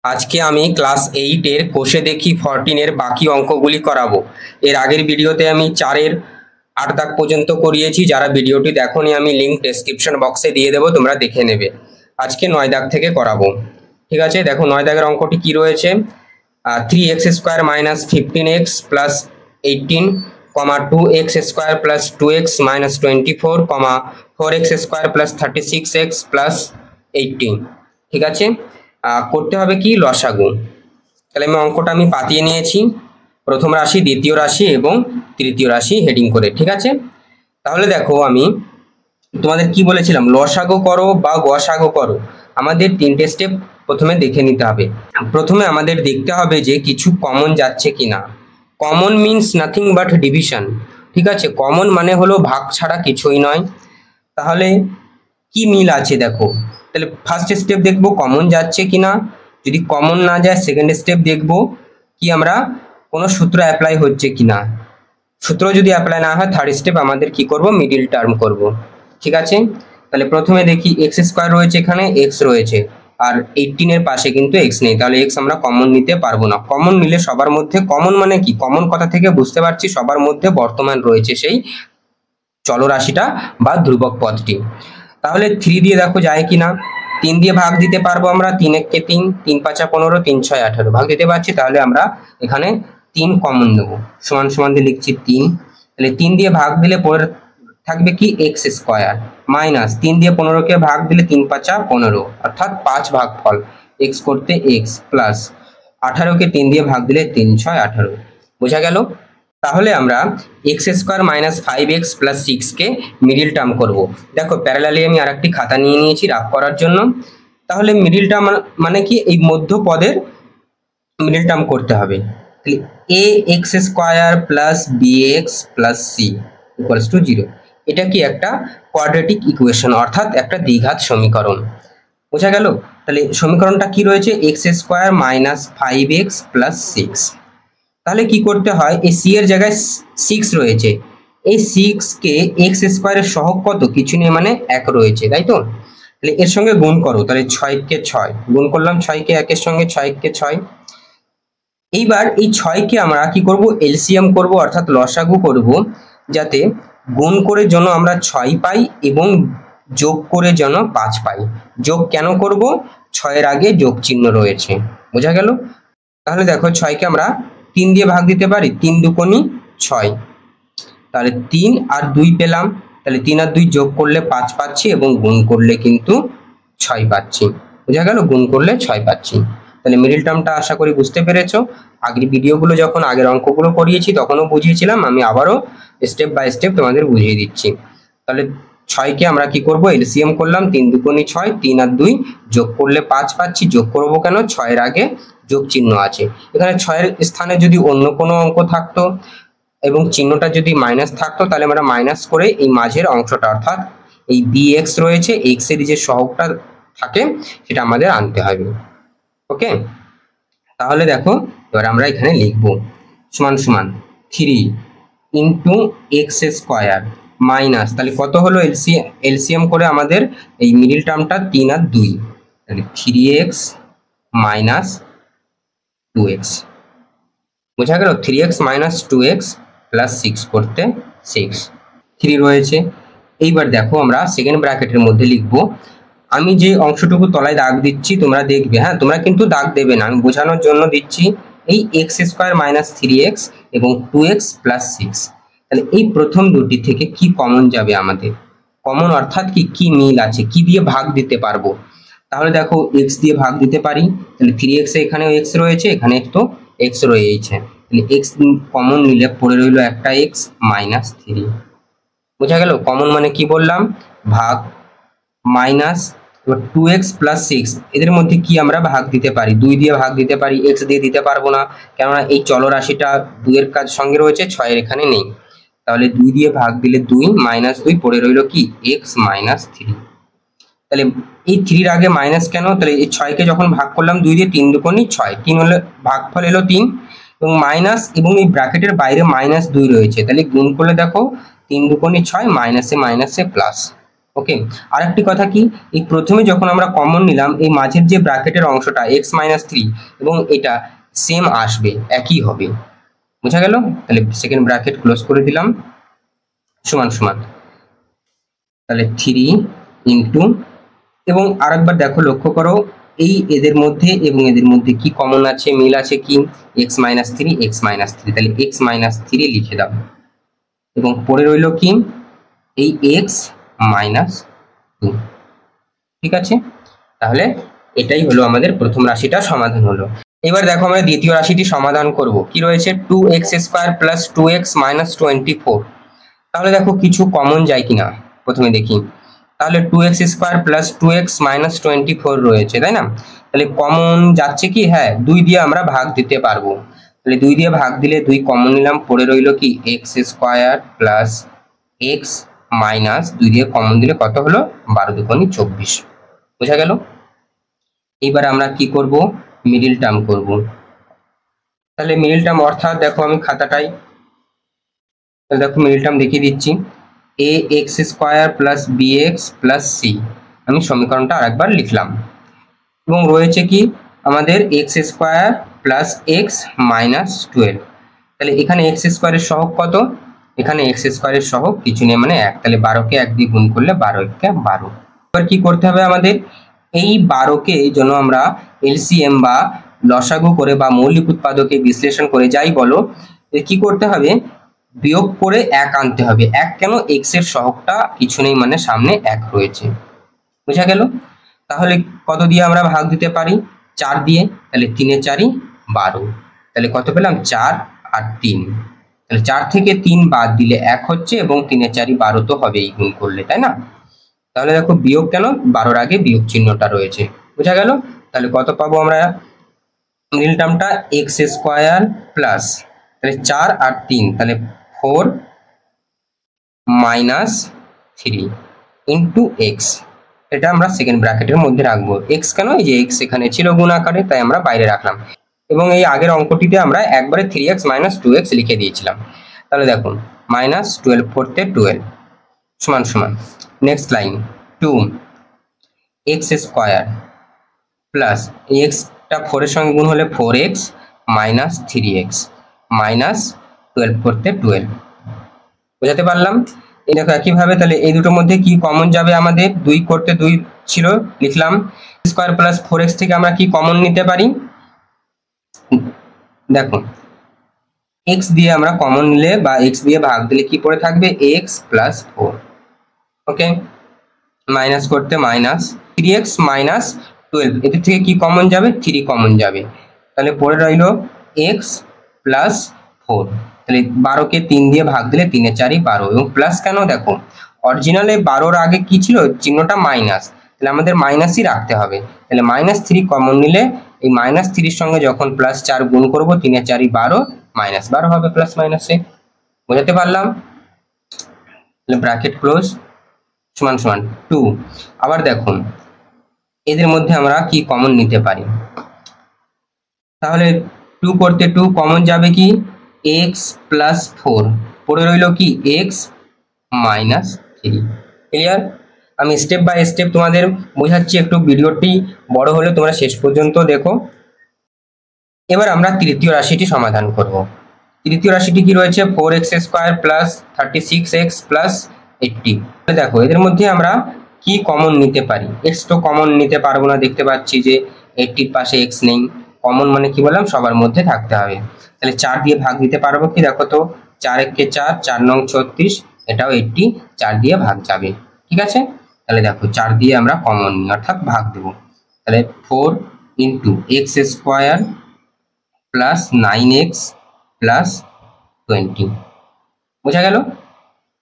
আজকে আমি ক্লাস 8 এর কোষে দেখি 14 এর বাকি অঙ্কগুলি করাবো। এর আগের ভিডিওতে আমি 4 এর 8 দাগ পর্যন্ত করিয়েছি। যারা ভিডিওটি দেখোনি আমি লিংক ডেসক্রিপশন বক্সে দিয়ে দেবো, তোমরা দেখে নেবে। আজকে 9 দাগ থেকে করাবো। ঠিক আছে, দেখো 9 দাগের অঙ্কটি কি রয়েছে। 3x square minus 15x plus 18 2x square plus 2x minus 24 4x square plus 36x plus 18। ঠিক আছে, করতে হবে কি লসাগু। তাহলে অঙ্কটা আমি পাতিয়ে নিয়েছি, প্রথম রাশি, দ্বিতীয় রাশি এবং তৃতীয় রাশি হেডিং করে। ঠিক আছে, তাহলে দেখো আমি তোমাদের কি বলেছিলাম, লসাগু করো বা গসাগু করো, আমাদের 3টে স্টেপ প্রথমে দেখে নিতে হবে। প্রথমে আমাদের দেখতে হবে যে কিছু কমন যাচ্ছে কিনা। Common means nothing but division. ঠিক আছে, কমন মানে হলো ভাগ ছাড়া কিছুই নয়। তাহলে কি মিল আছে দেখো। তাহলে ফার্স্ট স্টেপ দেখবো কমন যাচ্ছে কিনা। যদি কমন না যায় সেকেন্ড স্টেপ দেখবো কি আমরা কোনো সূত্র অ্যাপ্লাই হচ্ছে কিনা। সূত্র যদি অ্যাপ্লাই না হয় থার্ড স্টেপ আমাদের কি করব, মিডিল টার্ম করব। ঠিক আছে, তাহলে প্রথমে দেখি এক্স স্কোয়ার রয়েছে, এখানে এক্স রয়েছে আর 18 এর পাশে কিন্তু এক্স নেই, তাহলে এক্স আমরা কমন নিতে পারবো না। কমন নিলে সবার মধ্যে, কমন মানে কি, কমন কথা থেকে বুঝতে পারছি সবার মধ্যে বর্তমান রয়েছে সেই চলরাশিটা বা ধ্রুবক পদটি। তাহলে 3 দিয়ে দেখো যায় কিনা। 3 দিয়ে ভাগ দিতে পারবো আমরা, 3 একে 3, 3 5 15, 3 6 18 ভাগ দিতে পারছি। তাহলে আমরা এখানে 3 কমন নেব, সমান সমান দিয়ে লিখছি 3। তাহলে 3 দিয়ে ভাগ দিলে পরে থাকবে কি এক্স স্কোয়ার মাইনাস 3 দিয়ে 15 কে ভাগ দিলে 3 5 15 অর্থাৎ 5 ভাগফল এক্স করতে এক্স প্লাস 18 কে 3 দিয়ে ভাগ দিলে 3 6 18। বোঝা গেল। তাহলে আমরা x square minus 5x plus 6 কে মিডিল টার্ম করব। দেখো প্যারালালি আমি আরেকটি খাতা নিয়ে নিয়েছি রাফ করার জন্য। তাহলে মিডিল টার্ম মানে কি, এই মধ্য পদের মিডিল টার্ম করতে হবে। তাহলে a x square plus b x plus c equals to 0। এটা কি একটা কোয়াড্রেটিক ইকুয়েশন, অর্থাৎ একটা দ্বিঘাত সমীকরণ। বোঝা গেল। তাহলে সমীকরণটা কি রয়েছে, x square minus 5x plus 6। তাহলে কি করতে হয়, এই সি এর জায়গায় 6 রয়েছে, এই 6 কে এক্স স্কোয়ারের সহগ কত, কিছু নেই মানে 1 রয়েছে, তাই তো। তাহলে এর সঙ্গে গুণ করো, তাহলে 6 কে 6 গুণ করলাম, 6 কে 1 এর সঙ্গে 6 কে 6। এইবার এই 6 কে আমরা কি করব, এলসিএম করব অর্থাৎ লসাগু করব, যাতে গুণ করে যেন আমরা 6 পাই এবং যোগ করে যেন 5 পাই। যোগ কেন করব, 6 এর আগে যোগ চিহ্ন রয়েছে। বোঝা গেল। তাহলে দেখো 6 কে আমরা 3 দিয়ে ভাগ দিতে পারি, 3 দুগুণে 6। তাহলে 3 আর 2 পেলাম, তাহলে 3 আর 2 যোগ করলে 5 পাচ্ছি এবং গুণ করলে কিন্তু 6 পাচ্ছি। বোঝা গেল, গুণ করলে 6 পাচ্ছি। তাহলে মিডিল টার্মটা আশা করি বুঝতে পেরেছো। আগের ভিডিওগুলো যখন আগের অঙ্কগুলো করিয়েছি তখনও বুঝিয়েছিলাম, আমি আবারও স্টেপ বাই স্টেপ তোমাদের বুঝিয়ে দিচ্ছি। তাহলে 6 কে আমরা কি করব, এলসিএম করলাম, 3 দুগুণে 6, 3 আর 2 যোগ করলে 5 পাচ্ছি। যোগ করব কেন, 6 এর আগে যোগ চিহ্ন আছে। এখানে 6 এর স্থানে যদি অন্য কোনো অঙ্ক থাকতো এবং চিহ্নটা যদি মাইনাস থাকতো, তাহলে আমরা মাইনাস করে এই মাঝের অংশটা অর্থাৎ এই bx রয়েছে, x এর যে সহগটা থাকে সেটা আমাদের আনতে হবে। ওকে, তাহলে দেখো এবার আমরা এখানে লিখব সমান সমান 3 ইন্টু এক্স স্কোয়ার মাইনাস, তাহলে কত হলো, এলসিএম করে আমাদের এই মিডিল টার্মটা 3 আর 2, তাহলে 3x মাইনাস 2x। বোঝা গেল, 3x মাইনাস 2x প্লাস 6 করতে 6, 3 রয়েছে। এইবার দেখো আমরা সেকেন্ড ব্র্যাকেটের মধ্যে লিখব। আমি যে অংশটুকু তলায় দাগ দিচ্ছি তোমরা দেখবে, হ্যাঁ তোমরা কিন্তু দাগ দেবে না, আমি বোঝানোর জন্য দিচ্ছি। এই এক্স স্কোয়ার মাইনাস 3x এবং 2x প্লাস 6, তাহলে এই প্রথম দুটি থেকে কি কমন যাবে আমাদের, কমন অর্থাৎ কি কি মিল আছে, কি দিয়ে ভাগ দিতে পারবো। তাহলে দেখো x দিয়ে ভাগ দিতে পারি, তাহলে 3x এখানে x রয়েছে, এখানে তো x রয়েছে, তাহলে x কমন নিলে পড়ে রইল একটা x মাইনাস 3। বোঝা গেল। কমন মানে কি বললাম, ভাগ মাইনাস 2x প্লাস 6, এদের মধ্যে কি আমরা ভাগ দিতে পারি, 2 দিয়ে ভাগ দিতে পারি, x দিয়ে দিতে পারবো না, কেননা এই চলরাশিটা 2 এর কাজ সঙ্গে রয়েছে, 6 এর এখানে নেই। তাহলে 2 দিয়ে ভাগ দিলে 2 মাইনাস 2 পড়ে রইল কি x মাইনাস 3। তাহলে এই 3 এর আগে মাইনাস কেন, তাহলে এই 6 কে যখন ভাগ করলাম 2 দিয়ে, 3 দুগুণে 6, 3 হলে ভাগফল এলো 3 এবং মাইনাস, এবং এই ব্র্যাকেটের বাইরে মাইনাস 2 রয়েছে, তাহলে গুণ করলে দেখো 3 দুগুণে 6, মাইনাসে মাইনাসে প্লাস। ওকে, আরেকটি কথা কি, এই প্রথমে যখন আমরা কমন নিলাম এই মাঝের যে ব্র্যাকেটের অংশটা x-3 এবং এটা সেম আসবে, একই হবে। বোঝা গেল? তাহলে সেকেন্ড ব্র্যাকেট ক্লোজ করে দিলাম, সমান সমান তাহলে 3 ইন্টু, এবং আরেকবার দেখো লক্ষ্য করো এই এদের মধ্যে এবং এদের মধ্যে কি কমন আছে, মিল আছে কি, x-3 x-3, তাহলে x-3 লিখে দাও এবং পরে রইল কি এই x-2। ঠিক আছে, তাহলে এটাই হলো আমাদের প্রথম রাশিটা সমাধান হলো। এবার দেখো আমরা দ্বিতীয় রাশিটি সমাধান করব। কি রয়েছে, 2x² + 2x - 24। তাহলে দেখো কিছু কমন যায় কিনা প্রথমে দেখি। তাহলে 2x² + 2x - 24 রয়েছে, তাই না? তাহলে কমন যাচ্ছে কি, হ্যাঁ 2 দিয়ে আমরা ভাগ দিতে পারবো। তাহলে 2 দিয়ে ভাগ দিলে 2 কমন নিলাম, পড়ে রইল কি x² + x মাইনাস 2 দিয়ে কমন দিলে কত হলো, 12 দুগুণে 24। বোঝা গেল? এবার আমরা কি করব, মিডল টার্ম করব। তাহলে মিডল টার্ম অর্থাৎ দেখো আমি খাতাটাই, দেখো মিডল টার্ম দেখিয়ে দিচ্ছি, ax² + bx + c। আমি সমীকরণটা আরেকবার লিখলাম এবং রয়েছে কি আমাদের x² + x - 12। তাহলে এখানে x² এর সহগ কত, এখানে x² এর সহগ কিছু নেই মানে 1, তাহলে 12 কে 1 দিয়ে গুণ করলে 12 × 12। এবার কি করতে হবে আমাদের, এই 12 কে যেন আমরা এলসিএম বা লসাগু করে বা মৌলিক উৎপাদকে বিশ্লেষণ করে যাই বলো, কি করতে হবে, বিয়োগ করে 1 আনতে হবে। 1 কেন, x এর সহগটা কিছু নেই মানে সামনে 1 রয়েছে। বোঝা গেল? তাহলে কত দিয়ে আমরা ভাগ দিতে পারি, 4 দিয়ে, তাহলে 3 × 4 = 12। তাহলে কত পেলাম, 4 আর 3। তাহলে 4 থেকে 3 বাদ দিলে 1 হচ্ছে এবং 3 × 4 = 12 তো হবেই গুণ করলে, তাই না? তাহলে দেখো বিয়োগ কেন, 12-র আগে বিয়োগ চিহ্নটা রয়েছে। বোঝা গেল? তাহলে কত পাবো আমরা, মিডল টার্মটা x² প্লাস, তাহলে 4 আর 3, তাহলে 4 - 3 ইন্টু x। এটা আমরা সেকেন্ড ব্র্যাকেটের মধ্যে রাখবো। x কেন, এই যে x এখানে ছিল গুণ আকারে, তাই আমরা বাইরে রাখলাম এবং এই আগের অঙ্কটিতে আমরা একবারে 3x - 2x লিখে দিয়েছিলাম। তাহলে দেখুন -12 × 12 সমান সমান, নেক্সট লাইন 2x² প্লাস এই xটা 4 এর সঙ্গে গুণ হলে 4x - 3x -12 × 12। বোঝাতে পারলাম? এই দেখো একইভাবে তাহলে এই দুটোর মধ্যে কি কমন যাবে, আমাদের 2 করতে 2 ছিল লিখলাম, স্কয়ার প্লাস 4x থেকে আমরা কি কমন নিতে পারি, দেখো x দিয়ে আমরা কমন নিলে বা x দিয়ে ভাগ দিলে কি পড়ে থাকবে, x + 4। ওকে, মাইনাস করতে -3x - 12, এদের থেকে কি কমন যাবে, 3 কমন যাবে। তাহলে পড়ে রইল x + 4। তাহলে 12 কে 3 দিয়ে ভাগ দিলে 3 × 4 = 12 এবং প্লাস কেন, দেখো অরিজিনালে 12-র আগে কি ছিল, চিহ্নটা মাইনাস, তাহলে আমাদের মাইনাসই রাখতে হবে। তাহলে -3 কমন নিলে এই -3-র সঙ্গে যখন +4 গুণ করব 3 × 4 = 12, -12 হবে প্লাস মাইনাসে। বোঝাতে পারলাম? তাহলে ব্র্যাকেট ক্লোজ সমান সমান 2। আবার দেখুন এদের মধ্যে আমরা কি কমন নিতে পারি, তাহলে 2 করতে 2 কমন যাবে কি, x + 4, পড়ে রইল কি x - 3। ক্লিয়ার? আমি স্টেপ বাই স্টেপ তোমাদের বোঝাচ্ছি, একটু ভিডিওটি বড় হলে তোমরা শেষ পর্যন্ত দেখো। এবার আমরা তৃতীয় রাশিটি সমাধান করব। তৃতীয় রাশিটি কি রয়েছে, 4x² + 36x + 80। দেখো এদের মধ্যে আমরা কি কমন নিতে পারি, x তো কমন নিতে পারবো না, দেখতে পাচ্ছি যে 80-র পাশে x নেই, কমন মানে কি বললাম, সবার মধ্যে থাকতে হবে। তাহলে 4 দিয়ে ভাগ দিতে পারবো কি, দেখো তো 4 × 1 = 4, 4 × 9 = 36, এটাও 80, 4 দিয়ে ভাগ যাবে। ঠিক আছে, তাহলে দেখো 4 দিয়ে আমরা কমন নিই অর্থাৎ ভাগ দেব। তাহলে 4 × x² + 9x + 20। বোঝা গেল?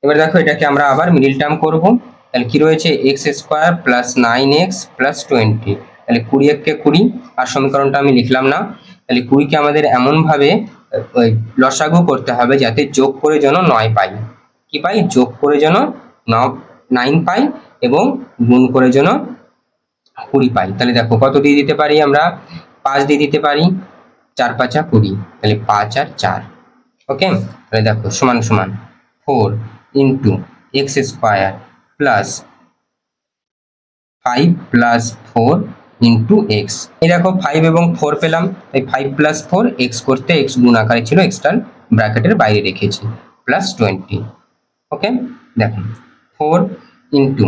এবার দেখো এটাকে আমরা আবার মিডল টার্ম করব। তাহলে কি রয়েছে, x² + 9x + 20, তাহলে 20 × 20 আর সমীকরণটা আমি লিখলাম না। তাহলে 20 কে আমাদের এমন ভাবে লসাগু করতে হবে যাতে যোগ করে যেন 9 পাই। কি পাই, যোগ করে যেন 9 পাই এবং গুণ করে যেন 20 পাই। তাহলে দেখো কত দিয়ে দিতে পারি আমরা, 5 দিয়ে দিতে পারি, 4 × 5 = 20, তাহলে 5 আর 4। ওকে, তাহলে দেখো সমান সমান 4 × x² + 5 প্লাস 4 ইন্টু এক্স। এই দেখো 5 এবং 4 পেলাম, তাই 5 প্লাস 4 এক্স করতে এক্স গুণ আকারে ছিল, এক্সটার ব্র্যাকেটের বাইরে রেখেছি, প্লাস 20। ওকে, দেখুন 4 ইন্টু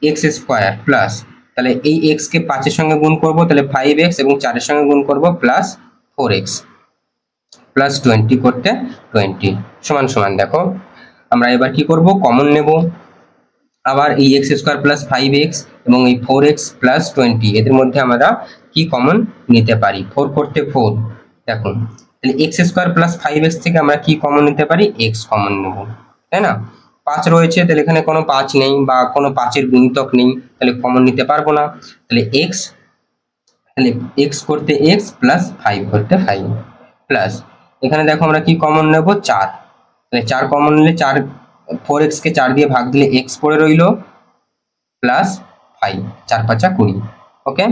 এক্স স্কোয়ার প্লাস, তাহলে এই এক্স কে 5 এর সঙ্গে গুণ করব, তাহলে 5x এবং 4 এর সঙ্গে গুণ করব, প্লাস 4x প্লাস 20 করতে 20 সমান সমান। দেখো আমরা এবার কি করব, কমন নেব। আবার এই এক্স স্কোয়ার প্লাস 5x এবং এই 4x প্লাস 20 এদের মধ্যে আমরা কি কমন নিতে পারি, 4 করতে 4। দেখুন তাহলে এক্স স্কোয়ার প্লাস 5x থেকে আমরা কি কমন নিতে পারি, x কমন নেব, তাই না। 5 রয়েছে, তাহলে এখানে কোনো 5 নেই বা কোনো 5-এর গুণিতক নেই, তাহলে কমন নিতে পারবো না। তাহলে x করতে x প্লাস 5 করতে 5 প্লাস, এখানে দেখো আমরা কি কমন নেব, 4। তাহলে 4 কমন নিলে 4x কে 4 দিয়ে ভাগ দিলে x পড়ে রইল, প্লাস 5, 4 5 20। ওকে,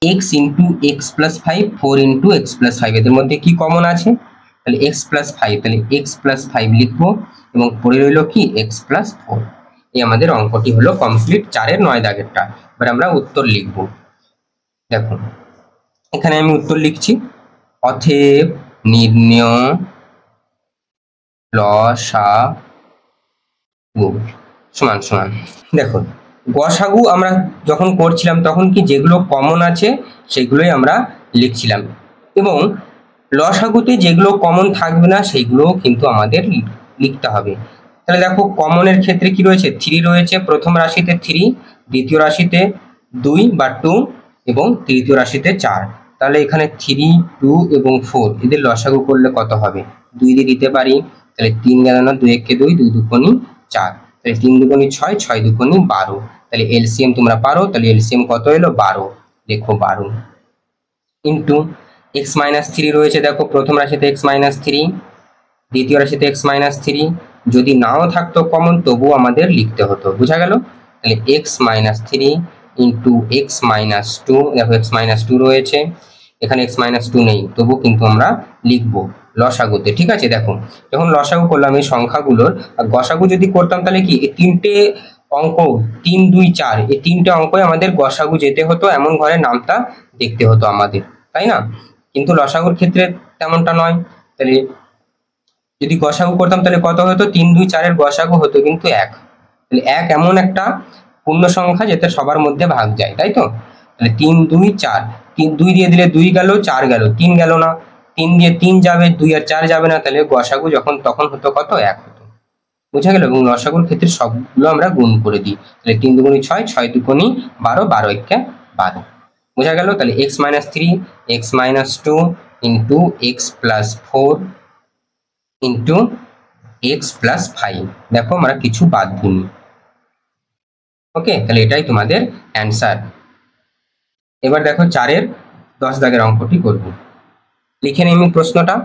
x into x plus 5, 4 into x plus 5 এদের মধ্যে কি কমন আছে, তাহলে x প্লাস 5, তাহলে x প্লাস 5 লিখবো এবং পড়ে রইল কি x প্লাস 4। এই আমাদের অঙ্কটি হলো কমপ্লিট, 4-এর 9 দাগেরটা। এবার আমরা উত্তর লিখব। দেখুন এখানে আমি উত্তর লিখছি, অতএব নির্ণয় লসাগু সমান সমান। দেখুন গসাগু আমরা যখন করছিলাম তখন কি যেগুলো কমন আছে সেগুলোই আমরা লিখছিলাম, এবং লসাগুতে যেগুলো কমন থাকবে না সেইগুলোও কিন্তু আমাদের লিখতে হবে। তাহলে দেখো কমনের ক্ষেত্রে কি রয়েছে, 3 রয়েছে, প্রথম রাশিতে 3, দ্বিতীয় রাশিতে 2 বা 2 এবং তৃতীয় রাশিতে 4। তাহলে এখানে 3, 2 এবং 4 এদের লসাগু করলে কত হবে, 2 দিয়ে দিতে পারি, তাহলে 3 গেল না, 2 একে 2, 2 দুগুণে 4, তাহলে 3 দুগুণে 6, 6 দুগুণে 12। তাহলে এলসিএম তোমরা পারো, তাহলে এলসিএম কত এলো, 12, দেখো 12 ইন্টু এক্স মাইনাস 3 রয়েছে, দেখো প্রথম রাশিতে এক্স মাইনাস 3, দ্বিতীয় রাশিতে এক্স মাইনাস 3, যদি নাও থাকতো কমন তবুও আমাদের লিখতে হতো, বোঝা গেল। তাহলে x minus 3 into x minus 2, দেখো এক্স মাইনাস 2 রয়েছে, এখানে এক্স মাইনাস 2 নেই, তবু কিন্তু আমরা লিখবো লসাগুতে, ঠিক আছে। দেখো যখন লসাগু করলাম এই সংখ্যাগুলোর, আর গসাগু যদি করতাম তাহলে কি এই 3টে অঙ্ক 3, 2, 4 এই 3টে অঙ্কই আমাদের গসাগু যেতে হতো, এমন ঘরে নামটা দেখতে হতো আমাদের, তাই না। কিন্তু লসাগুর ক্ষেত্রে তেমনটা নয়, তাহলে যদি গসাগু করতাম তাহলে কত হতো, 3, 2, 4 এর গসাগু হতো কিন্তু 1। তাহলে 1 এমন একটা পূর্ণ সংখ্যা যেটা সবার মধ্যে ভাগ যায়, তাই তো। তাহলে 3, 2, 4, 3 2 দিয়ে দিলে 2 গেল, 4 গেল, 3 গেল না, 3 দিয়ে 3 যাবে, 2 আর 4 যাবে না, তাহলে গসাগু তখন হতো কত, 1 হতো, বুঝা গেল। এবং লসাগুর ক্ষেত্রে সবগুলো আমরা গুণ করে দিই, তাহলে 3 দুগুণে 6, 6 দুগুণে 12, 12 একে 12, বোঝা গেল। তাহলে x minus 3, x minus 2 into x plus 4 into x plus 5, দেখো আমরা কিছু বাদ দিইনি। ওকে, তাহলে এটাই তোমাদের অ্যান্সার। এবার দেখো 4-এর 10 দাগের অঙ্কটি করব, লিখে নিই আমি প্রশ্নটা।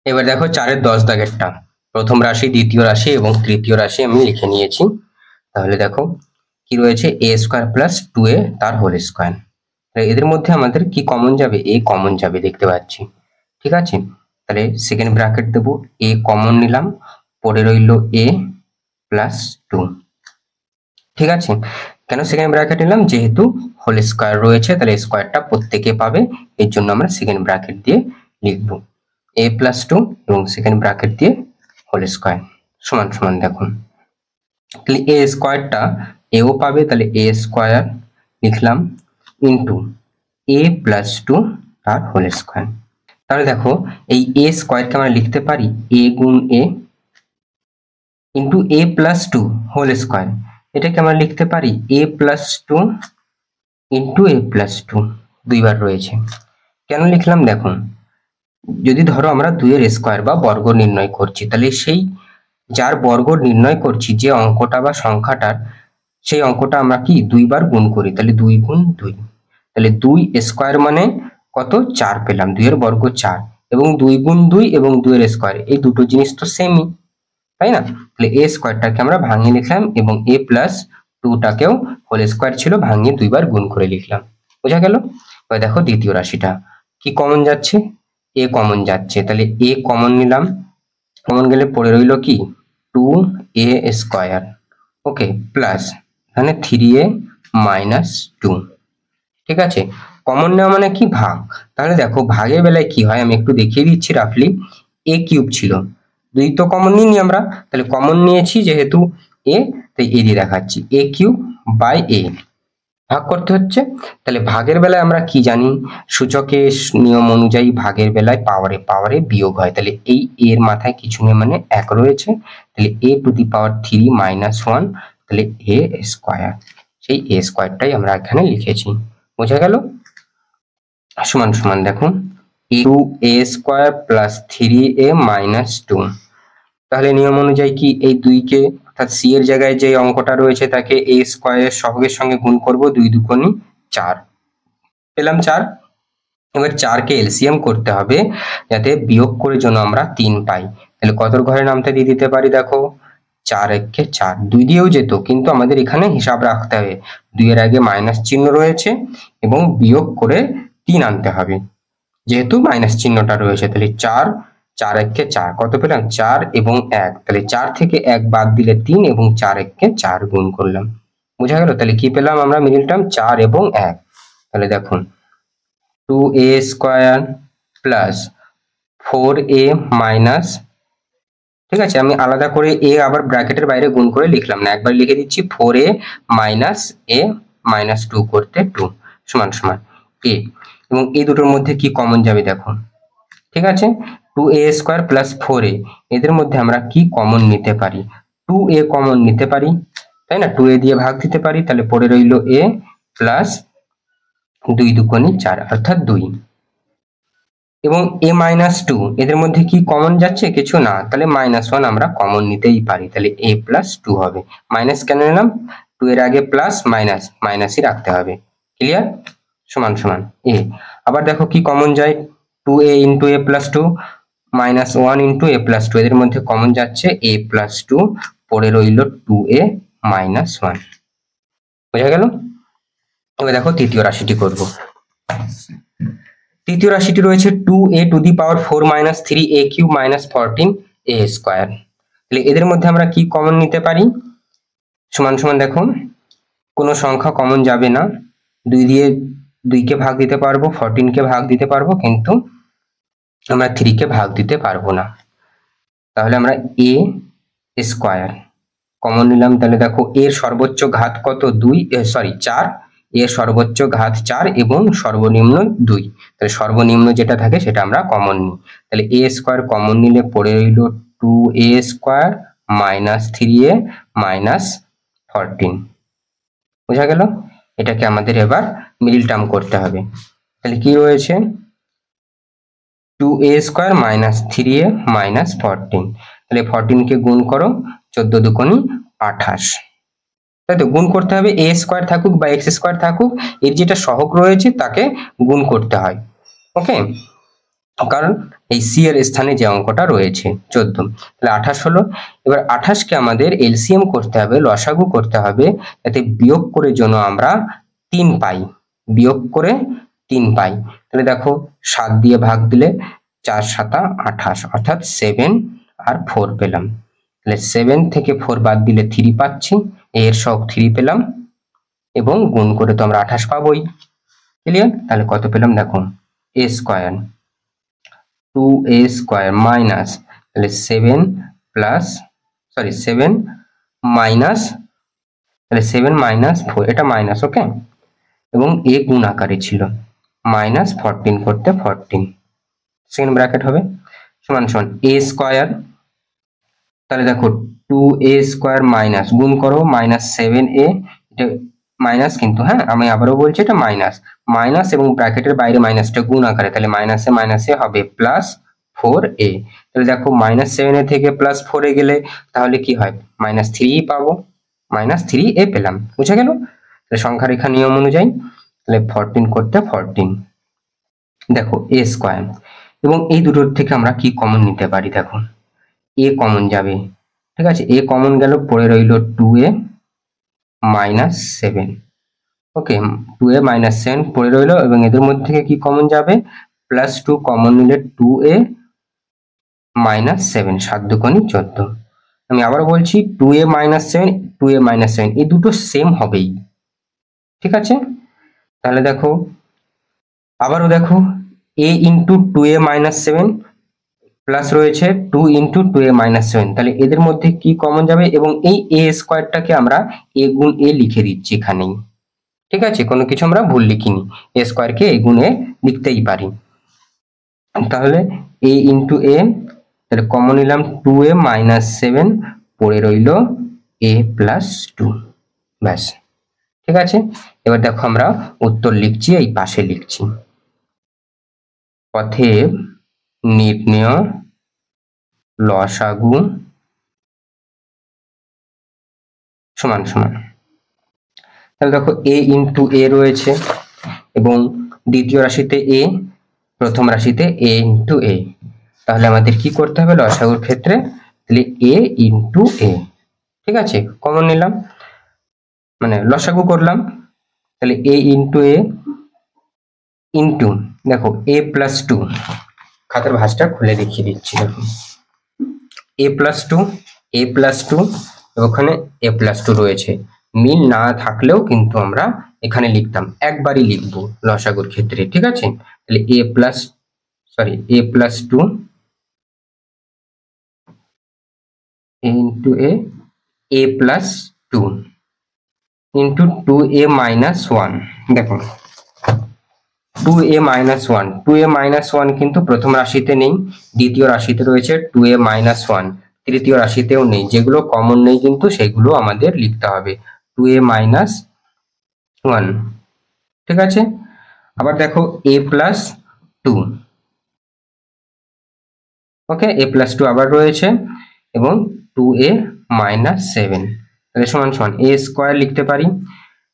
এবার দেখো 4-এর 10 দাগেরটা, প্রথম রাশি, দ্বিতীয় রাশি এবং তৃতীয় রাশি আমি লিখে নিয়েছি। তাহলে দেখো কি রয়েছে, a স্কোয়ার প্লাস 2a তার হোল স্কোয়ার। এদের মধ্যে আমাদের কি কমন যাবে, a কমন যাবে দেখতে পাচ্ছি, ঠিক আছে। তাহলে সেকেন্ড ব্র্যাকেট দেবো, a কমন নিলাম, পড়ে রইল a প্লাস 2, ঠিক আছে। কেন সেকেন্ড ব্র্যাকেট নিলাম, যেহেতু হোল স্কোয়ার রয়েছে, তাহলে স্কোয়ারটা প্রত্যেকে পাবে, এর জন্য আমরা সেকেন্ড ব্র্যাকেট দিয়ে লিখবো a প্লাস 2 এবং সেকেন্ড ব্র্যাকেট দিয়ে হোল স্কোয়ার সমান সমান। দেখুন তাহলে a স্কোয়ারটা এও পাবে, তাহলে a স্কোয়ার লিখলাম ইন্টু a প্লাস 2 তার হোল স্কোয়ার। তাহলে দেখো এই a স্কোয়ারকে আমরা লিখতে পারি a গুণ a into a plus 2 whole square, এটাকে আমরা লিখতে পারি a plus 2 into a plus 2, দুইবার রয়েছে। কেন লিখলাম দেখুন, যদি ধরো আমরা 2-এর স্কোয়ার বা বর্গ নির্ণয় করছি, তাহলে সেই যার বর্গ নির্ণয় করছি যে অঙ্কটা বা সংখ্যাটার, সেই অঙ্কটা আমরা কি 2 বার গুণ করি, তাহলে 2 গুণ 2, তাহলে 2 স্কোয়ার মানে কত, 4 পেলাম, 2-এর বর্গ 4, এবং 2 গুণ 2 এবং 2-এর স্কোয়ার এই দুটো জিনিস তো সেমই, তাই না। তাহলে a স্কোয়ারটাকে আমরা ভাঙিয়ে লিখলাম এবং a প্লাস 2টাকেও হোল স্কোয়ার ছিল, ভাঙিয়ে 2 বার গুণ করে লিখলাম, বোঝা গেল। এবার দেখো দ্বিতীয় রাশিটা কি কমন যাচ্ছে, a কমন যাচ্ছে, তাহলে a কমন নিলাম, কমন গেলে পড়ে রইল কি 2a স্কোয়ার, ওকে, প্লাস এখানে 3a মাইনাস 2। ঠিক আছে, কমন নেওয়া মানে কি ভাগ। তাহলে দেখো ভাগের বেলায় কি হয় আমি একটু দেখিয়ে দিচ্ছি রাফলি। a কিউব ছিল, 2 তো কমন নিইনি আমরা, তাহলে কমন নিয়েছি যেহেতু a, তাই a দিয়ে দেখাচ্ছি a কিউব বাই a, ভাগ করতে হচ্ছে। তাহলে ভাগের বেলায় আমরা কি জানি, সূচকের নিয়ম অনুযায়ী ভাগের বেলায় পাওয়ারে পাওয়ারে বিয়োগ হয়। তাহলে এই এর মাথায় কিছু নেই মানে 1 রয়েছে, তাহলে a to the power 3 minus 1, তাহলে a স্কয়ার, সেই a স্কয়ারটাই আমরা এখানে লিখেছি। বোঝা গেল? সমান সমান দেখুন a square plus 3a minus 2। তাহলে নিয়ম অনুযায়ী কি এই 2 কে অর্থাৎ c এর জায়গায় যে অঙ্কটা রয়েছে তাকে a স্কয়ারের সহগের সঙ্গে গুণ করব, 2 দুগুণে 4, পেলাম 4। এবার 4 কে এলসিএম করতে হবে যাতে বিয়োগ করে জন্য আমরা 3 পাই। তাহলে কতর ঘরে নামতে দিয়ে দিতে পারি, দেখো 4 একে 4, 2 দিয়েও যেত কিন্তু আমাদের এখানে হিসাব রাখতে হবে 2 এর আগে মাইনাস চিহ্ন রয়েছে এবং বিয়োগ করে 3 আনতে হবে যেহেতু মাইনাস চিহ্নটা রয়েছে। তাহলে 4, 4 একে 4, কত পেলাম 4 এবং 1, তাহলে 4 থেকে 1 বাদ দিলে 3 এবং 4 একে 4 গুণ করলাম। বোঝা গেল? তাহলে কি পেলাম আমরা মিডল টার্ম 4 এবং 1। তাহলে দেখুন 2a square plus 4a minus, ঠিক আছে আমি আলাদা করে a আবার ব্র্যাকেটের বাইরে গুণ করে লিখলাম না, একবার লিখে দিচ্ছি 4a মাইনাস a মাইনাস 2 করতে 2 সমান সমান a, এবং এই দুটোর মধ্যে কি কমন যাবে দেখুন। ঠিক আছে, 2a স্কয়ার প্লাস 4a, এদের মধ্যে আমরা কি কমন নিতে পারি, 2a কমন নিতে পারি, তাই না, 2a দিয়ে ভাগ দিতে পারি, তাহলে পড়ে রইল a প্লাস 2 দুগুণে 4 অর্থাৎ 2, এবং a মাইনাস 2 এদের মধ্যে কি কমন যাচ্ছে, কিছু না, তাহলে মাইনাস 1 আমরা কমন নিতেই পারি, তাহলে a প্লাস 2 হবে। মাইনাস কেন নিলাম, 2 এর আগে প্লাস মাইনাস মাইনাসই রাখতে হবে। ক্লিয়ার? সমান সমান a। আবার দেখো কি কমন যায়, 2a into a plus 2 minus 1 into a plus 2, এদের মধ্যে কমন যাচ্ছে a প্লাস 2, পড়ে রইল 2a মাইনাস 1। বোঝা গেল? এবার দেখো তৃতীয় রাশিটি করব। তৃতীয় রাশিটি রয়েছে 2a to the power 4 minus 3a cube minus 14a square. তাহলে এদের মধ্যে আমরা কি কমন নিতে পারি, সমান সমান দেখুন কোনো সংখ্যা কমন যাবে না, 2 দিয়ে 2 কে ভাগ দিতে পারবো, 14 কে ভাগ দিতে পারবো, কিন্তু আমরা 3 কে ভাগ দিতে পারবো না। তাহলে আমরা a স্কয়ার কমন নিলাম, তাহলে দেখো এর সর্বোচ্চ ঘাত কত, 4, এর সর্বোচ্চ ঘাত 4 এবং সর্বনিম্ন 2, তাহলে সর্বনিম্ন যেটা থাকে সেটা আমরা কমন নিই। তাহলে a স্কয়ার কমন নিলে পড়ে রইল 2a square minus 3a minus 14। বোঝা গেল? এটাকে আমাদের এবার মিডল টার্ম করতে হবে। তাহলে কি রয়েছে, 2a square minus 3a minus 14, তাহলে 14 কে গুণ করো, 14 দুগুণে 28, তাই তো গুণ করতে হবে, a স্কয়ার থাকুক বা x স্কয়ার থাকুক, এর যেটা সহগ রয়েছে তাকে গুণ করতে হয়। ওকে, কারণ এই c এর স্থানে যে অঙ্কটা রয়েছে 14, তাহলে 28 হলো। এবার 28 কে আমাদের এলসিএম করতে হবে, লসাগু করতে হবে, যাতে বিয়োগ করে জন্য আমরা 3 পাই, বিয়োগ করে 3 পাই। তাহলে দেখো 7 দিয়ে ভাগ দিলে 4 7 28 অর্থাৎ 7 আর 4 পেলাম। তাহলে 7 থেকে 4 বাদ দিলে 3 পাচ্ছি, এর সহগ 3 পেলাম, এবং গুণ করে তো আমরা 28 পাবোই। ক্লিয়ার? তাহলে কত পেলাম দেখুন, a square 2a square minus, তাহলে 7 প্লাস 7 মাইনাস, তাহলে 7 মাইনাস 4, এটা মাইনাস, ওকে, এবং a গুণ আকারে ছিল, মাইনাস 14 করতে 14, সেকেন্ড ব্র্যাকেট হবে, সমান সমান a স্কয়ার, তাহলে দেখো 2a স্কয়ার মাইনাস গুণ করো মাইনাস 7a, এটা মাইনাস কিন্তু, হ্যাঁ আমি আবারও বলছি এটা মাইনাস, মাইনাস এবং ব্র্যাকেটের বাইরে মাইনাসটা গুণ আকারে, তাহলে মাইনাসে মাইনাসে হবে প্লাস 4a। তাহলে দেখো মাইনাস 7a থেকে প্লাস 4a গেলে তাহলে কি হয়, মাইনাস 3 পাবো, মাইনাস 3a পেলাম। বুঝা গেল? তাহলে সংখ্যা রেখা নিয়ম অনুযায়ী, তাহলে 14 করতে 14, দেখো a স্কয়ার, এবং এই দুটোর থেকে আমরা কি কমন নিতে পারি, দেখো a কমন যাবে, ঠিক আছে, a কমন গেল, পড়ে রইল 2a মাইনাস 7, ওকে, 2a মাইনাস 7 পড়ে রইল, এবং এদের মধ্যে থেকে কি কমন যাবে, প্লাস 2 কমন নিলে 2a মাইনাস 7, 7 দুগুণে 14, আমি আবার বলছি 2a মাইনাস 7 2a মাইনাস 7 এই দুটো সেম হবেই, ঠিক আছে। তাহলে দেখো আবারও দেখো a into 2a minus 7 plus রয়েছে 2 ইন্টু 2a মাইনাস 7, তাহলে এদের মধ্যে কি কমন যাবে এবং এই a স্কোয়ারটাকে আমরা a গুণ a লিখে দিচ্ছি এখানেই, ঠিক আছে, কোনো কিছু আমরা ভুল লিখিনি, a স্কোয়ারকে a গুণ a লিখতেই পারি। তাহলে a ইন্টু a, তাহলে কমন নিলাম 2a মাইনাস 7, পড়ে রইল a প্লাস 2, ব্যাস, ঠিক আছে। এবার দেখো আমরা উত্তর লিখছি, এই পাশে লিখছি, অতএব নির্ণেয় লসাগু সমান সমান, তাহলে দেখো a ইন্টু a রয়েছে এবং দ্বিতীয় রাশিতে a, প্রথম রাশিতে a ইন্টু a, তাহলে আমাদের কি করতে হবে লসাগুর ক্ষেত্রে, তাহলে a ইন্টু a, ঠিক আছে, কমন নিলাম মানে লসাগু করলাম, তাহলে a ইন্টু a ইন্টু দেখো a প্লাস 2, খাতার ভাঁজটা খুলে দেখিয়ে দিচ্ছি, দেখো a প্লাস 2 a প্লাস 2 ওখানে a প্লাস 2 রয়েছে, মিল না থাকলেও কিন্তু আমরা এখানে লিখতাম, একবারই লিখবো লসাগুর ক্ষেত্রে, ঠিক আছে। তাহলে a plus 2 into a plus 2 into 2a minus 1, দেখো 2a মাইনাস 1, 2a মাইনাস 1 কিন্তু প্রথম রাশিতে নেই, দ্বিতীয় রাশিতে রয়েছে 2a মাইনাস 1, তৃতীয় রাশিতেও নেই, যেগুলো কমন নেই কিন্তু সেগুলো আমাদের লিখতে হবে 2a মাইনাস 1, ঠিক আছে। আবার দেখো a plus 2, okay, a plus 2 আবার রয়েছে এবং 2a মাইনাস 7, তাহলে সমান সমান a স্কোয়ার লিখতে পারি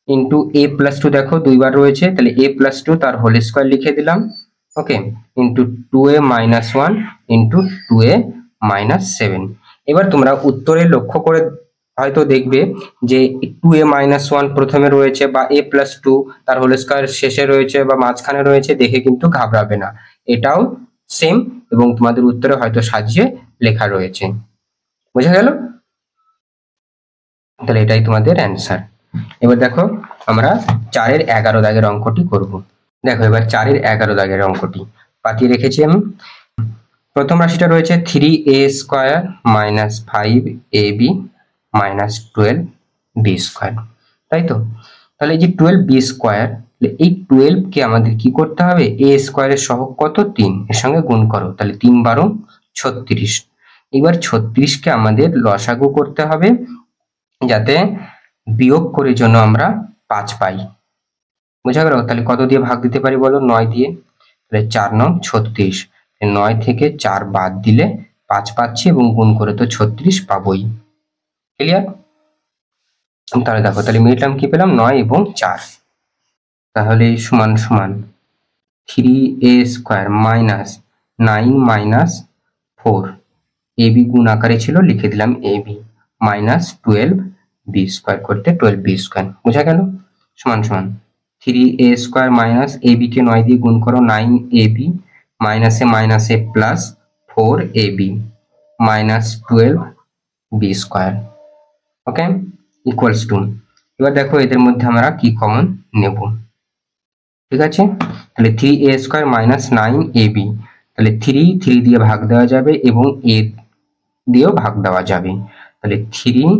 ইন্টু a প্লাস 2, দেখো দুইবার রয়েছে, তাহলে a প্লাস 2 তার হোল স্কোয়ার লিখে দিলাম, okay, into 2a minus 1 into 2a minus 7। এবার তোমরা উত্তরে লক্ষ্য করে হয়তো দেখবে যে 2a মাইনাস 1 প্রথমে রয়েছে বা a প্লাস 2 তার হোল স্কোয়ার শেষে রয়েছে বা মাঝখানে রয়েছে, দেখে কিন্তু ঘাবড়াবে না, এটাও সেম এবং তোমাদের উত্তরে হয়তো সাজিয়ে লেখা রয়েছে, বোঝা গেল? তাহলে এটাই তোমাদের অ্যান্সার। এবার দেখো আমরা 4-এর 11 দাগের অঙ্কটি করব। দেখো এবার 4-এর 11 দাগের অঙ্কটি পাঠিয়ে রেখেছি আমি। প্রথম রাশিটা রয়েছে 3a square minus 5ab minus 12b square, তাই তো। তাহলে এই যে 12b স্কোয়ার, এই 12 কে আমাদের কি করতে হবে, a স্কোয়ারের সহগ কত 3, এর সঙ্গে গুণ করো, তাহলে 3 12 36। এবার 36 কে আমাদের লসাগু করতে হবে যাতে বিয়োগ করে জন্য আমরা 5 পাই, বোঝা গেল? তাহলে কত দিয়ে ভাগ দিতে পারি বলো, 9 দিয়ে, তাহলে 4 9 36, 9 থেকে 4 বাদ দিলে 5 পাচ্ছি এবং গুণ করে তো 36 পাবোই, ক্লিয়ার? তাহলে দেখো তাহলে মিললাম কি পেলাম 9 এবং 4, তাহলে সমান সমান 3a square minus 9 minus 4, ab গুণ আকারে ছিল লিখে দিলাম ab মাইনাস 12b স্কোয়ার করতে 12b স্কোয়ার, বোঝা গেল? সমান সমান 3a স্কোয়ার মাইনাস ab কে 9 দিয়ে গুণ করো 9ab মাইনাসে মাইনাসে plus 4ab minus 12b square, okay, equals to, এবার দেখো এদের মধ্যে আমরা কি কমন নেব, ঠিক আছে। তাহলে 3a স্কোয়ার মাইনাস 9ab, তাহলে 3 দিয়ে ভাগ দেওয়া যাবে এবং a দিয়েও ভাগ দেওয়া যাবে, তাহলে 3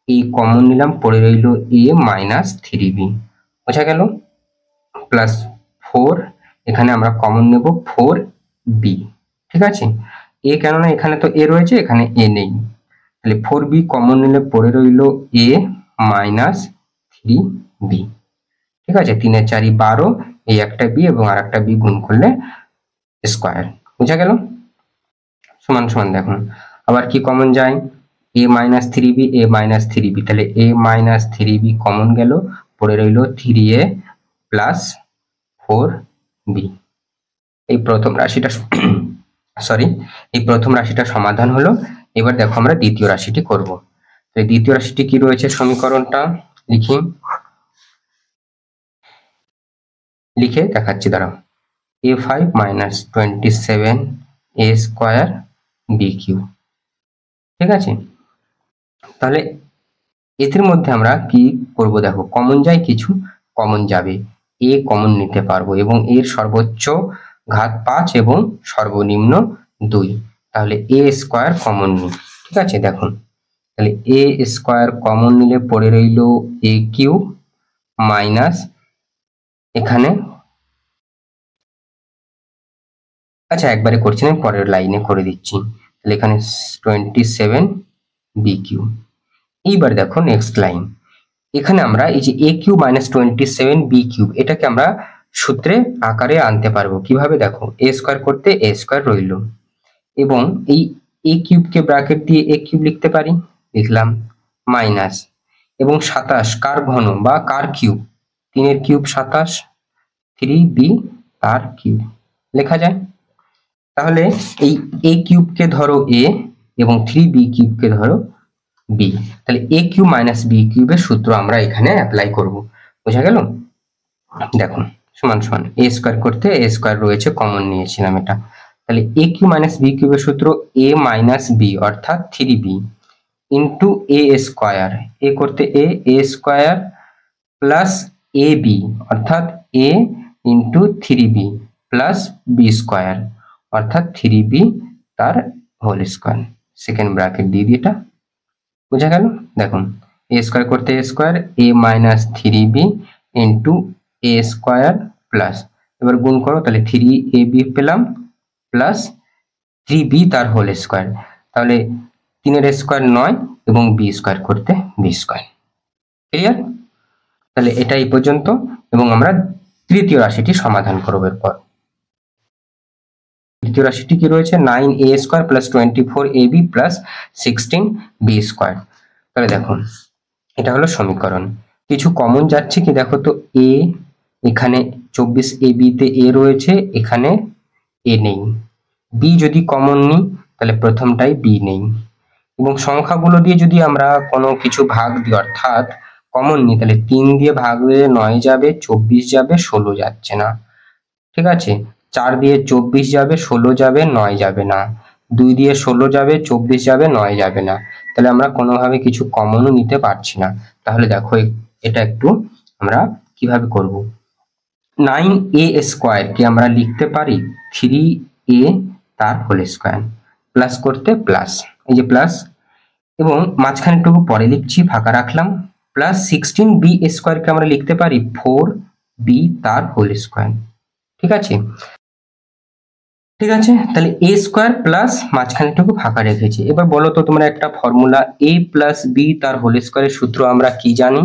এই কমন নিলাম, পড়ে রইল a মাইনাস 3b, বোঝা গেল? প্লাস 4, এখানে আমরা কমন নেব 4b, ঠিক আছে। a কেননা এখানে তো a রয়েছে, এখানে a নেই, তাহলে 4b কমন নিলে পড়ে রইল a মাইনাস 3b, ঠিক আছে। 3 এর 4 12, এই একটা b এবং আর একটা b গুণ করলে স্কোয়ার, বোঝা গেল? সমান সমান দেখুন আবার কি কমন যায়, a minus 3b a minus 3b, তাহলে a মাইনাস 3b কমন গেল, পড়ে রইল 3a প্লাস 4b। এই প্রথম রাশিটা এই প্রথম রাশিটা সমাধান হলো। এবার দেখো আমরা দ্বিতীয় রাশিটি করব। তো দ্বিতীয় রাশিটি কি রয়েছে, সমীকরণটা লিখে দেখাচ্ছি, দাঁড়াও। a5 minus 27a square b cube, ঠিক আছে। তাহলে এদের মধ্যে আমরা কি করব, দেখো কমন যায়, কিছু কমন যাবে, এ কমন নিতে পারবো এবং এর সর্বোচ্চ ঘাত 5 এবং সর্বনিম্ন 2, তাহলে এ স্কোয়ার কমন নিই। ঠিক আছে, দেখুন তাহলে এ স্কোয়ার কমন নিলে পড়ে রইল এ কিউব মাইনাস এখানে, আচ্ছা একবারে করছি না, পরের লাইনে করে দিচ্ছি, তাহলে এখানে 27 বি কিউ। এইবার দেখো নেক্সট লাইন, এখানে আমরা এই যে এ কিউব মাইনাস 27 বি কিউব এটাকে আমরা সূত্রে আকারে আনতে পারবো কিভাবে, দেখো এ স্কোয়ার করতে এ স্কোয়ার রইল এবং এই এ কিউবকে ব্র্যাকেট দিয়ে এ কিউব লিখতে পারি, লিখলাম মাইনাস এবং 27 কার ঘন বা কার কিউব, 3 এর কিউব 27, 3b তার কিউব লেখা যায়। তাহলে এই এ কিউবকে ধরো এ এবং 3b কিউবকে ধরো বি, তাহলে এ কিউব মাইনাস বি কিউবের সূত্র আমরা এখানে অ্যাপ্লাই করব, বোঝা গেল। দেখুন সমান সমান এ স্কোয়ার করতে এ স্কোয়ার রয়েছে, কমন নিয়েছিলাম এটা, তাহলে এ কিউব মাইনাস বি কিউবের সূত্র এ মাইনাস বি অর্থাৎ 3b ইন্টু এ স্কোয়ার, এ করতে a square plus a b অর্থাৎ a into 3b plus B square অর্থাৎ 3b তার হোল স্কোয়ার, সেকেন্ড ব্র্যাকেট দিয়ে দিই, এটা বোঝা গেল। দেখুন এ স্কোয়ার করতে a square A minus 3b into a square plus, এবার গুণ করো তাহলে 3ab পেলাম প্লাস 3b তার হোল স্কোয়ার, তাহলে 3 এর স্কোয়ার 9 এবং বি স্কোয়ার করতে বি স্কোয়ার। ক্লিয়ার? তাহলে এটা এই পর্যন্ত এবং আমরা তৃতীয় রাশিটি সমাধান করব। এরপর তৃতীয় রাশিটি কি রয়েছে, 9a square plus 24ab plus 16b square. তাহলে দেখুন এটা হলো সমীকরণ, কিছু কমন যাচ্ছে কি দেখো তো, এ এখানে 24ab তে এ রয়েছে, এখানে এ নেই, বি যদি কমন নিই তাহলে প্রথমটাই বি নেই এবং সংখ্যাগুলো দিয়ে যদি আমরা কোনো কিছু ভাগ দিই অর্থাৎ কমন নিই তাহলে 3 দিয়ে ভাগ দিলে 9 যাবে, 24 যাবে, 16 যাচ্ছে না। ঠিক আছে, 4 দিয়ে 24 যাবে, 16 যাবে, 9 যাবে না, 2 দিয়ে 16 যাবে, 24 যাবে, 9 যাবে না, তাহলে আমরা কোনোভাবে কিছু কমনও নিতে পারছি না। তাহলে দেখো এটা একটু আমরা কিভাবে করব, 9a স্কোয়ার কে আমরা লিখতে পারি 3a তার হোল স্কোয়ার, প্লাস করতে প্লাস, এই যে প্লাস এবং মাঝখানেটুকু পরে লিখছি ফাঁকা রাখলাম, প্লাস 16b স্কোয়ার কে আমরা লিখতে পারি 4b তার হোল স্কোয়ার। ঠিক আছে, ঠিক আছে, তাহলে এ স্কোয়ার প্লাস মাঝখানেটুকু ফাঁকা রেখেছি। এবার বলো তো তোমরা একটা ফর্মুলা, এ প্লাস বি তার হোল স্কোয়ারের সূত্র আমরা কি জানি,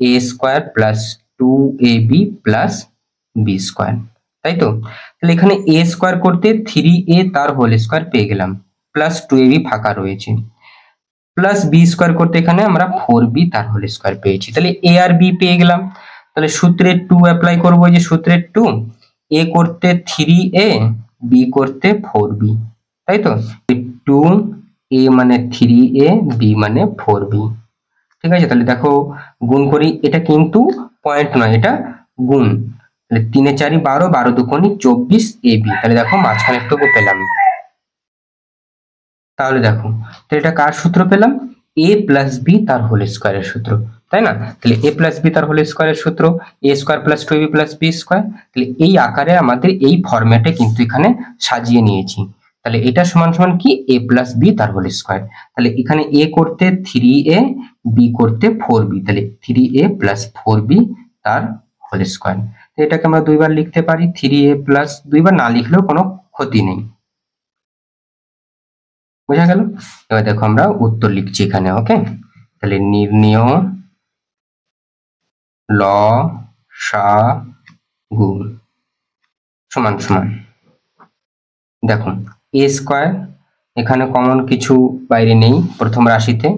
a square plus 2ab plus B square, তাই তো। তাহলে এখানে এ স্কোয়ার করতে 3a তার হোল স্কোয়ার পেয়ে গেলাম প্লাস 2ab ফাঁকা রয়েছে, প্লাস বি স্কোয়ার করতে এখানে আমরা 4b তার হোল স্কোয়ার পেয়েছি, তাহলে এ আর বি পেয়ে গেলাম। তাহলে সূত্রের 2 অ্যাপ্লাই করবো, যে সূত্রের 2, এ করতে 3a বি করতে 4b, তাই তো, 2a মানে 3a বি মানে 4b। ঠিক আছে, তাহলে দেখো গুণ করি, এটা কিন্তু পয়েন্ট নয়, এটা গুণ, তাহলে 3 এ 4 12, 12 দুগুণে 24 ab, তাহলে দেখো মাঝখানে একটুকু পেলাম। তাহলে দেখো তো এটা কার সূত্র পেলাম, a প্লাস বি তার হোল স্কোয়ারের সূত্র, তাই না। তাহলে a প্লাস বি তার হোল স্কোয়ারের সূত্র a square plus 2ab plus B square, তাহলে এই আকারে আমাদের এই ফরম্যাটে কিন্তু এখানে সাজিয়ে নিয়েছি। তাহলে এটা সমান সমান কি, a প্লাস বি তার হোল স্কোয়ার, তাহলে এখানে a করতে 3a বি করতে 4b, তাহলে 3a প্লাস 4b তার হোল স্কোয়ার। তো এটাকে আমরা দুইবার লিখতে পারি, 3a প্লাস, দুইবার না লিখলেও কোনো ক্ষতি নেই, বোঝা গেল। এবার দেখো আমরা উত্তর লিখছি এখানে, ওকে। তাহলে নির্ণেয় লসাগু সমান সমান, দেখুন এ স্কোয়ার, এখানে কমন কিছু বাইরে নেই প্রথম রাশিতে,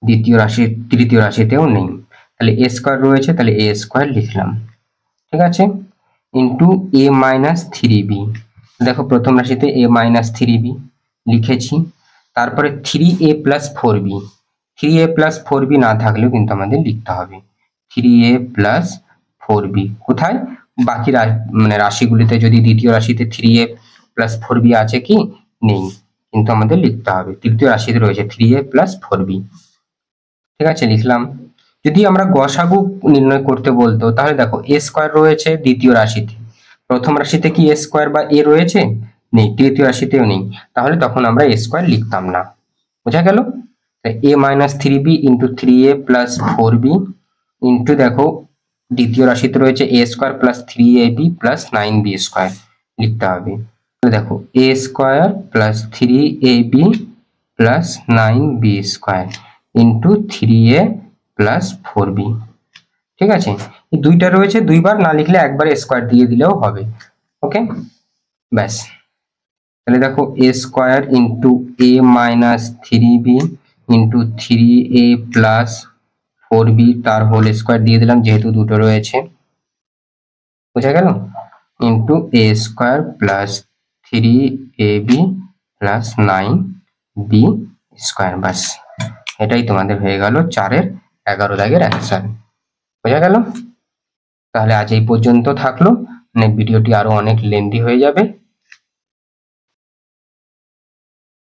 দ্বিতীয় রাশি তৃতীয় রাশিতেও নেই, তাহলে এ স্কোয়ার রয়েছে, তাহলে এ স্কোয়ার লিখলাম। ঠিক আছে, ইন্টু এ মাইনাস 3b, দেখো প্রথম রাশিতে এ মাইনাস 3b লিখেছি, তারপরে 3a plus 4b, 3a plus 4b না থাকলেও কিন্তু আমাদের লিখতে হবে 3a প্লাস 4b, কোথায় বাকি মানে রাশিগুলিতে, যদি দ্বিতীয় রাশিতে 3a প্লাস 4b আছে কি নেই, কিন্তু আমাদের লিখতে হবে, তৃতীয় রাশিতে রয়েছে 3a প্লাস 4b। ঠিক আছে, লিখলাম। যদি আমরা গসাগু নির্ণয় করতে বলতো তাহলে দেখো এ স্কোয়ার রয়েছে দ্বিতীয় রাশিতে, প্রথম রাশিতে কি এ স্কোয়ার বা এ রয়েছে? নেই। তৃতীয় রাশিতেও নেই, তাহলে তখন আমরা এ স্কোয়ার লিখতাম না। বোঝা গেল? A minus 3b into 3a plus 4b into দেখো দ্বিতীয় রাশিতে রয়েছে a square plus 3ab plus 9b square লিখতে হবে। দেখো a square plus 3ab plus 9b square into 3a plus 4b। ঠিক আছে, এই দুইটা রয়েছে, দুইবার না লিখলে একবার স্কোয়ার দিয়ে দিলেও হবে। ওকে, ব্যাস। তাহলে দেখো a square into a minus 3b into 3a plus 4b তার হোল স্কোয়ার দিয়ে দিলাম যেহেতু দুটো রয়েছে। বোঝা গেল? Into a square plus 3ab plus 9b square. বাস, এটাই তোমাদের হয়ে গেল 4-এর 11 দাগের অ্যান্সার। বোঝা গেল? তাহলে আজ এই পর্যন্ত থাকলো, ভিডিওটি আরো অনেক লেন্দি হয়ে যাবে।